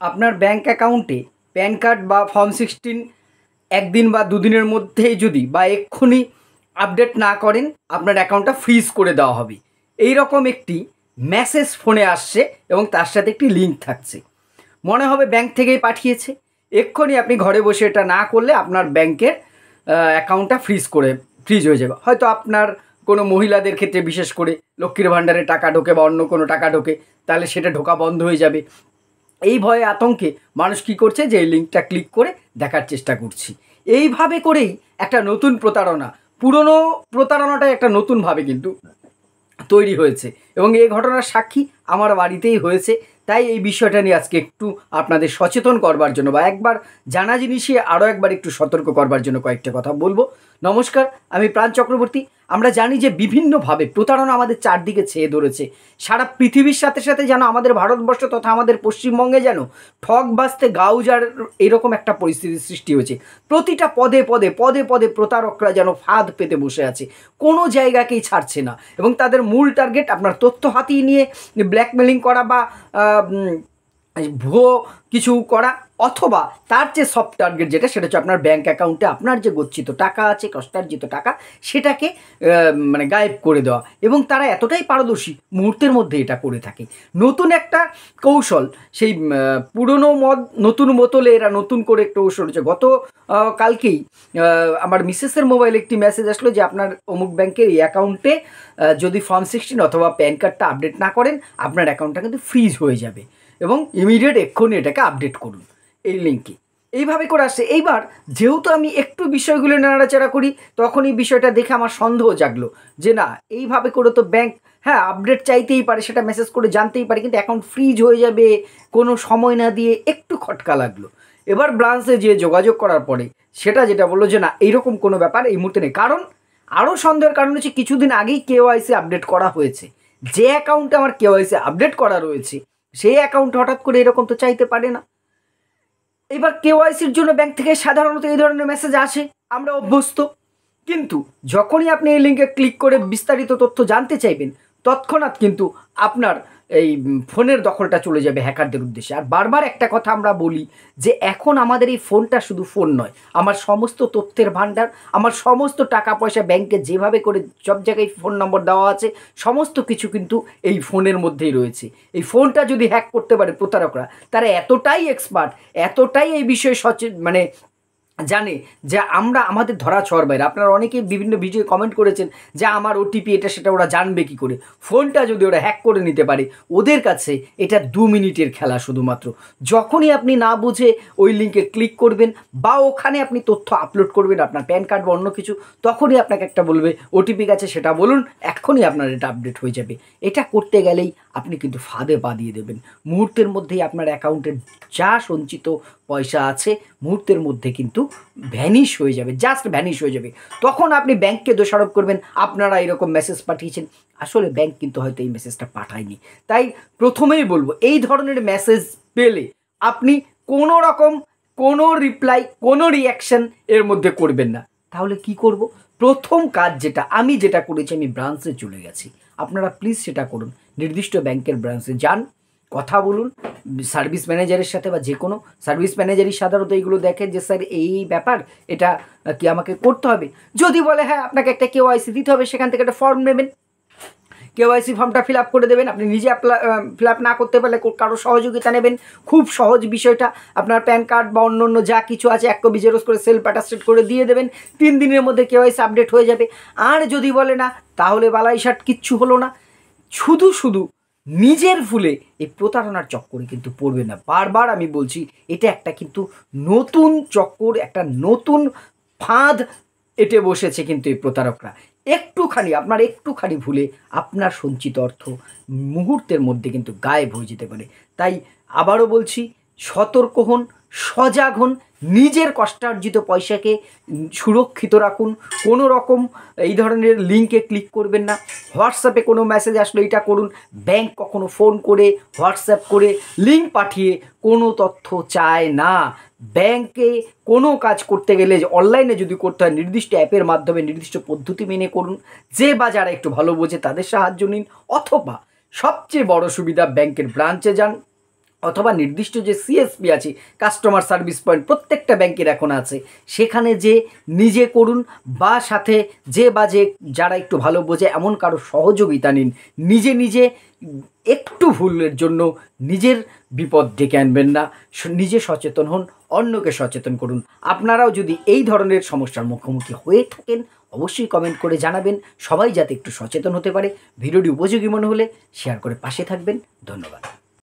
আপনার ব্যাঙ্ক অ্যাকাউন্টে pan card বা ফর্ম 16 একদিন বা দুদিনের মধ্যেই যদি বা এক্ষুনি আপডেট না করেন আপনার অ্যাকাউন্টটা ফ্রিজ করে দেওয়া হবে, এই রকম একটি মেসেজ ফোনে আসছে এবং তার সাথে একটি লিঙ্ক থাকছে। মনে হবে ব্যাঙ্ক থেকেই পাঠিয়েছে। এক্ষুনি আপনি ঘরে বসে এটা না করলে আপনার ব্যাঙ্কের অ্যাকাউন্টটা ফ্রিজ হয়ে যাবে। হয়তো আপনার কোনো মহিলাদের ক্ষেত্রে বিশেষ করে লক্ষ্মীর ভাণ্ডারে টাকা ঢোকে বা অন্য কোনো টাকা ঢোকে, তাহলে সেটা ঢোকা বন্ধ হয়ে যাবে। এই ভয়ে আতঙ্কে মানুষ কী করছে, যে এই লিঙ্কটা ক্লিক করে দেখার চেষ্টা করছি। এইভাবে করেই একটা নতুন প্রতারণা, পুরনো প্রতারণাটা একটা নতুনভাবে কিন্তু তৈরি হয়েছে এবং এই ঘটনার সাক্ষী আমার বাড়িতেই হয়েছে। তাই এই বিষয়টা নিয়ে আজকে একটু আপনাদের সচেতন করবার জন্য বা একবার জানা জিনিসে আরও একবার একটু সতর্ক করবার জন্য কয়েকটা কথা বলবো। নমস্কার, আমি প্রাণ চক্রবর্তী। আমরা জানি যে বিভিন্নভাবে প্রতারণা আমাদের চারদিকে ছেয়ে ধরেছে। সারা পৃথিবীর সাথে সাথে যেন আমাদের ভারতবর্ষ তথা আমাদের পশ্চিমবঙ্গে যেন ঠক বাজতে গাউজার এরকম একটা পরিস্থিতির সৃষ্টি হয়েছে। প্রতিটা পদে পদে পদে পদে প্রতারকরা যেন ফাঁদ পেতে বসে আছে, কোনো জায়গাকেই ছাড়ছে না এবং তাদের মূল টার্গেট আপনার তথ্য হাতিয়ে নিয়ে ব্ল্যাকমেলিং করা বা ভুয়ো কিছু করা, অথবা তার যে সফট টার্গেট যেটা, সেটা হচ্ছে আপনার ব্যাঙ্ক অ্যাকাউন্টে আপনার যে গচ্ছিত টাকা আছে, কষ্টার্জিত টাকা, সেটাকে গায়েব করে দেওয়া। এবং তারা এতটাই পারদর্শী, মুহূর্তের মধ্যে এটা করে থাকে। নতুন একটা কৌশল, সেই পুরনো মদ নতুন বোতলে এরা নতুন করে একটা কৌশল হচ্ছে। গত কালকেই আমার মিসেসের মোবাইলে একটি মেসেজ আসলো যে আপনার অমুক ব্যাংকের এই অ্যাকাউন্টে যদি ফর্ম 16 অথবা প্যান কার্ডটা আপডেট না করেন আপনার অ্যাকাউন্টটা কিন্তু ফ্রিজ হয়ে যাবে এবং ইমিডিয়েট এক্ষুনি এটাকে আপডেট করুন এই লিঙ্কে। এইভাবে করে আসছে। এইবার যেহেতু আমি একটু বিষয়গুলো নাড়াচাড়া করি, তখনই বিষয়টা দেখে আমার সন্দেহ জাগলো যে না, এইভাবে করে তো ব্যাংক হ্যাঁ আপডেট চাইতেই পারে, সেটা মেসেজ করে জানতেই পারে, কিন্তু অ্যাকাউন্ট ফ্রিজ হয়ে যাবে কোনো সময় না দিয়ে একটু খটকা লাগলো। এবার ব্রাঞ্চে যেয়ে যোগাযোগ করার পরে সেটা যেটা বললো যে না, এইরকম কোনো ব্যাপার এই মুহূর্তে নেই। কারণ আরও সন্দেহের কারণ হচ্ছে কিছুদিন আগেই কেওয়াইসি আপডেট করা হয়েছে। যে অ্যাকাউন্টে আমার কেওয়াইসি আপডেট করা রয়েছে সেই অ্যাকাউন্ট হঠাৎ করে এরকম তো চাইতে পারে না। এবার কেওয়াইসির জন্য ব্যাংক থেকে সাধারণত এই ধরনের মেসেজ আসে, আমরা অভ্যস্ত। কিন্তু যখনই আপনি এই লিঙ্কে ক্লিক করে বিস্তারিত তথ্য জানতে চাইবেন, তৎক্ষণাৎ কিন্তু আপনার এই ফোনের দখলটা চলে যাবে হ্যাকারদের উদ্দেশ্যে। আর বারবার একটা কথা আমরা বলি যে এখন আমাদের এই ফোনটা শুধু ফোন নয়, আমার সমস্ত তথ্যের ভাণ্ডার, আমার সমস্ত টাকা পয়সা ব্যাংকে যেভাবে করে সব জায়গায় ফোন নম্বর দেওয়া আছে, সমস্ত কিছু কিন্তু এই ফোনের মধ্যেই রয়েছে। এই ফোনটা যদি হ্যাক করতে পারে প্রতারকরা, তারা এতটাই এক্সপার্ট, এতটাই এই বিষয়ে মানে জানে যে আমরা আমাদের ধরা ছোঁয়ার বাইরে। আপনারা অনেকেই বিভিন্ন ভিডিও কমেন্ট করেছেন যে আমার ওটিপি এটা সেটা ওরা জানবে কী করে। ফোনটা যদি ওরা হ্যাক করে নিতে পারে, ওদের কাছে এটা 2 মিনিটের খেলা শুধুমাত্র। যখনই আপনি না বুঝে ওই লিঙ্কে ক্লিক করবেন বা ওখানে আপনি তথ্য আপলোড করবেন, আপনার প্যান কার্ড বা অন্য কিছু, তখনই আপনাকে একটা বলবে ওটিপি গেছে, সেটা বলুন, এক্ষুনি আপনার এটা আপডেট হয়ে যাবে। এটা করতে গেলেই আপনি কিন্তু ফাঁদে পা দিয়ে দেবেন। মুহূর্তের মধ্যেই আপনার অ্যাকাউন্টের যা সঞ্চিত পয়সা আছে মুহূর্তের মধ্যে কিন্তু ভ্যানিশ হয়ে যাবে, জাস্ট ভ্যানিশ হয়ে যাবে। তখন আপনি ব্যাংককে দোষারোপ করবেন আপনারা এরকম মেসেজ পাঠিয়েছেন। আসলে ব্যাংক কিন্তু হয়তো এই মেসেজটা পাঠায়নি। তাই প্রথমেই বলবো, এই ধরনের মেসেজ পেলে আপনি কোনো রকম কোনো রিপ্লাই, কোনো রিয়াকশান এর মধ্যে করবেন না। তাহলে কি করব? প্রথম কাজ যেটা করেছি, আমি ব্রাঞ্চে চলে গেছি। আপনারা প্লিজ সেটা করুন। নির্দিষ্ট ব্যাংকের ব্রাঞ্চে যান, কথা বলুন সার্ভিস ম্যানেজারের সাথে, বা যে কোনো সার্ভিস ম্যানেজারই সাধারণত এইগুলো দেখেন যে স্যার এই ব্যাপার, এটা কি আমাকে করতে হবে। যদি বলে হ্যাঁ আপনাকে একটা কেওয়াইসি দিতে হবে, সেখান থেকে একটা ফর্ম নেবেন, কেওয়াইসি ফর্মটা ফিল আপ করে দেবেন। আপনি নিজে ফিল আপ না করতে পারলে কারো সহযোগিতা নেবেন। খুব সহজ বিষয়টা। আপনার প্যান কার্ড বা অন্য যা কিছু আছে 1 কপি জেরক্স করে সেলফ অ্যাটাস্টেড করে দিয়ে দেবেন। 3 দিনের মধ্যে কেওয়াইসি আপডেট হয়ে যাবে। আর যদি বলে না, তাহলে বালাই শার্ট, কিচ্ছু হলো না। শুধু নিজের ভুলে এই প্রতারণার চক্করে কিন্তু পড়বে না। বারবার আমি বলছি, এটা একটা কিন্তু নতুন চক্কর, একটা নতুন ফাঁদ এঁটে বসেছে কিন্তু এই প্রতারকরা। আপনার একটুখানি ভুলে আপনার সঞ্চিত অর্থ মুহূর্তের মধ্যে কিন্তু গায়েব হয়ে যেতে পারে। তাই আবারও বলছি, সতর্ক হন, সজাগ হন, নিজের কষ্টার্জিত পয়সাকে সুরক্ষিত রাখুন। কোনো রকম এই ধরনের লিঙ্কে ক্লিক করবেন না। হোয়াটসঅ্যাপে কোনো মেসেজ আসলে এটা করুন। ব্যাংক কখনো ফোন করে, হোয়াটসঅ্যাপ করে, লিঙ্ক পাঠিয়ে কোনো তথ্য চায় না। ব্যাংকে কোনো কাজ করতে গেলে অনলাইনে যদি করতে হয়, নির্দিষ্ট অ্যাপের মাধ্যমে নির্দিষ্ট পদ্ধতি মেনে করুন। যে বা যারা একটু ভালো বোঝে তাদের সাহায্য নিন, অথবা সবচেয়ে বড় সুবিধা, ব্যাংকের ব্রাঞ্চে যান, অথবা নির্দিষ্ট যে সিএসপি আছে, কাস্টমার সার্ভিস পয়েন্ট প্রত্যেকটা ব্যাংকের এখন আছে, সেখানে যে নিজে করুন বা সাথে যে যারা একটু ভালো বোঝে এমন কারো সহযোগিতা নিন। নিজে নিজে একটু ভুলের জন্য নিজের বিপদ ডেকে আনবেন না। নিজে সচেতন হন, অন্যকে সচেতন করুন। আপনারাও যদি এই ধরনের সমস্যার মুখোমুখি হয়ে থাকেন অবশ্যই কমেন্ট করে জানাবেন, সবাই যাতে একটু সচেতন হতে পারে। ভিডিওটি উপযোগী মনে হলে শেয়ার করে পাশে থাকবেন। ধন্যবাদ।